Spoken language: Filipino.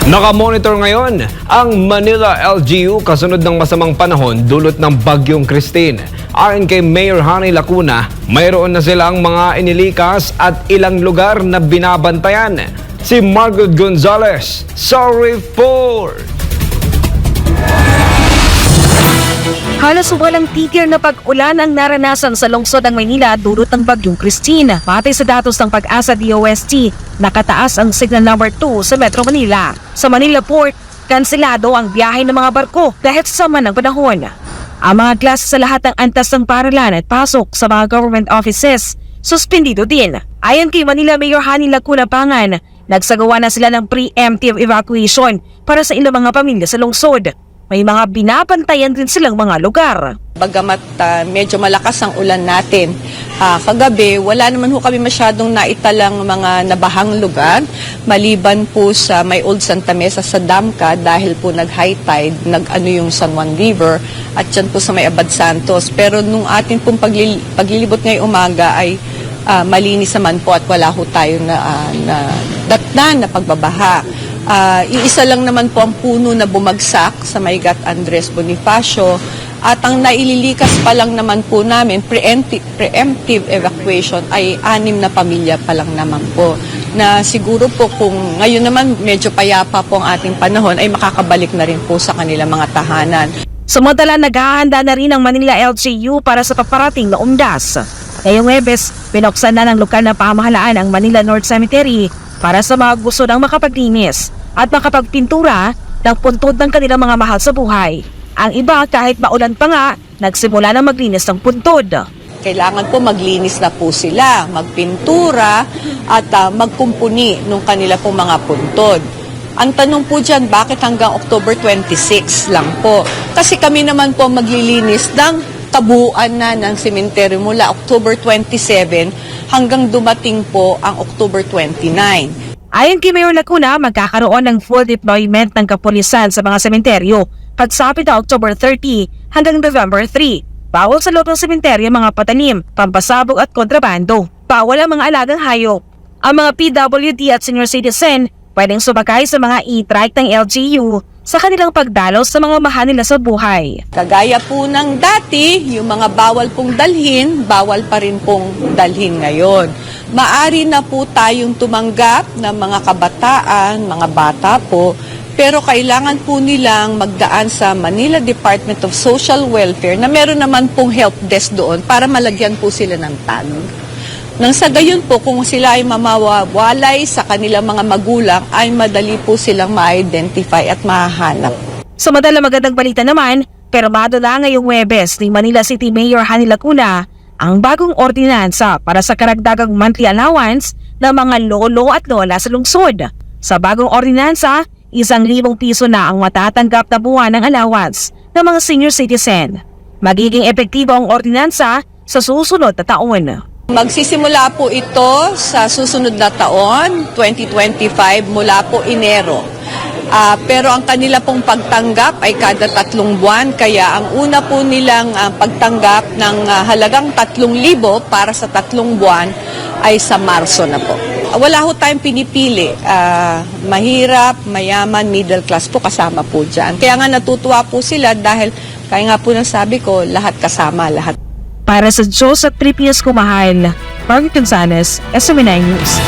Nakamonitor ngayon ang Manila LGU kasunod ng masamang panahon dulot ng Bagyong Christine. Ayon kay Mayor Hani Lacuna, mayroon na silang mga inilikas at ilang lugar na binabantayan. Si Margaret Gonzalez sa report. Halos walang tigil na pag-ulan ang naranasan sa lungsod ng Maynila dulot ng Bagyong Christine. Batay sa datos ng Pag-asa DOST, nakataas ang signal number 2 sa Metro Manila. Sa Manila Port, kanselado ang biyahe ng mga barko dahil sa sama ng panahon. Ang mga klase sa lahat ng antas ng paaralan at pasok sa mga government offices, suspendido din. Ayon kay Manila Mayor Hani Lacuna Pangan, nagsagawa na sila ng preemptive evacuation para sa ilang mga pamilya sa lungsod. May mga binabantayan din silang mga lugar. Bagamat medyo malakas ang ulan natin, kagabi wala naman ho kami masyadong naitalang mga nabahang lugar. Maliban po sa may Old Santa Mesa sa Damka dahil po nag-high tide, nag-ano yung San Juan River at dyan po sa may Abad Santos. Pero nung atin pong paglilibot ngayong umaga ay malinis naman po at wala ho tayo na datnan na pagbabaha. Iisa lang naman po ang puno na bumagsak sa Maygat Andres Bonifacio at ang naililikas pa lang naman po namin, preemptive evacuation ay 6 na pamilya pa lang naman po na siguro po kung ngayon naman medyo payapa po ang ating panahon ay makakabalik na rin po sa kanilang mga tahanan. Samantala, naghahanda na rin ang Manila LGU para sa paparating na undas. Ngayong Huwebes, pinuksan na ng lokal na pamahalaan ang Manila North Cemetery para sa mga gusto ng makapaglinis at makapagpintura ng puntod ng kanilang mga mahal sa buhay. Ang iba kahit maulan pa nga, nagsimula na maglinis ng puntod. Kailangan po maglinis na po sila, magpintura at magkumpuni ng kanila pong mga puntod. Ang tanong po dyan, bakit hanggang October 26 lang po? Kasi kami naman po maglilinis ng tabuan na ng sementeryo mula October 27 hanggang dumating po ang October 29. Ayon kay Mayor Lacuna, magkakaroon ng full deployment ng kapulisan sa mga sementeryo pagsapit na October 30 hanggang November 3. Bawal sa loob ng sementeryo mga patanim, pampasabog at kontrabando. Bawal ang mga alagang hayop. Ang mga PWD at senior citizen pwedeng sumakay sa mga e-trike ng LGU sa kanilang pagdalaw sa mga mahal nila sa buhay. Kagaya po ng dati, yung mga bawal pong dalhin, bawal pa rin pong dalhin ngayon. Maari na po tayong tumanggap ng mga kabataan, mga bata po, pero kailangan po nilang magdaan sa Manila Department of Social Welfare na meron naman pong help desk doon para malagyan po sila ng tag. Nang sa gayon po, kung sila ay mamawalay sa kanilang mga magulang, ay madali po silang ma-identify at mahahanap. Samantala, magandang balita naman, pirmado na ngayong Huwebes ni Manila City Mayor Hani Lacuna ang bagong ordinansa para sa karagdagang monthly allowance ng mga lolo at lola sa lungsod. Sa bagong ordinansa, 1,000 piso na ang matatanggap na buwan ng allowance ng mga senior citizen. Magiging epektibo ang ordinansa sa susunod na taon. Magsisimula po ito sa susunod na taon, 2025, mula po Enero. Pero ang kanila pong pagtanggap ay kada 3 buwan, kaya ang una po nilang pagtanggap ng halagang 3,000 para sa 3 buwan ay sa Marso na po. Wala ho tayong pinipili. Mahirap, mayaman, middle class po kasama po dyan. Kaya nga natutuwa po sila dahil, kaya nga po nasabi ko, lahat kasama, lahat. Para sa Diyos at Pilipinas Kumahal, Margaret Gonzalez, SMNI News.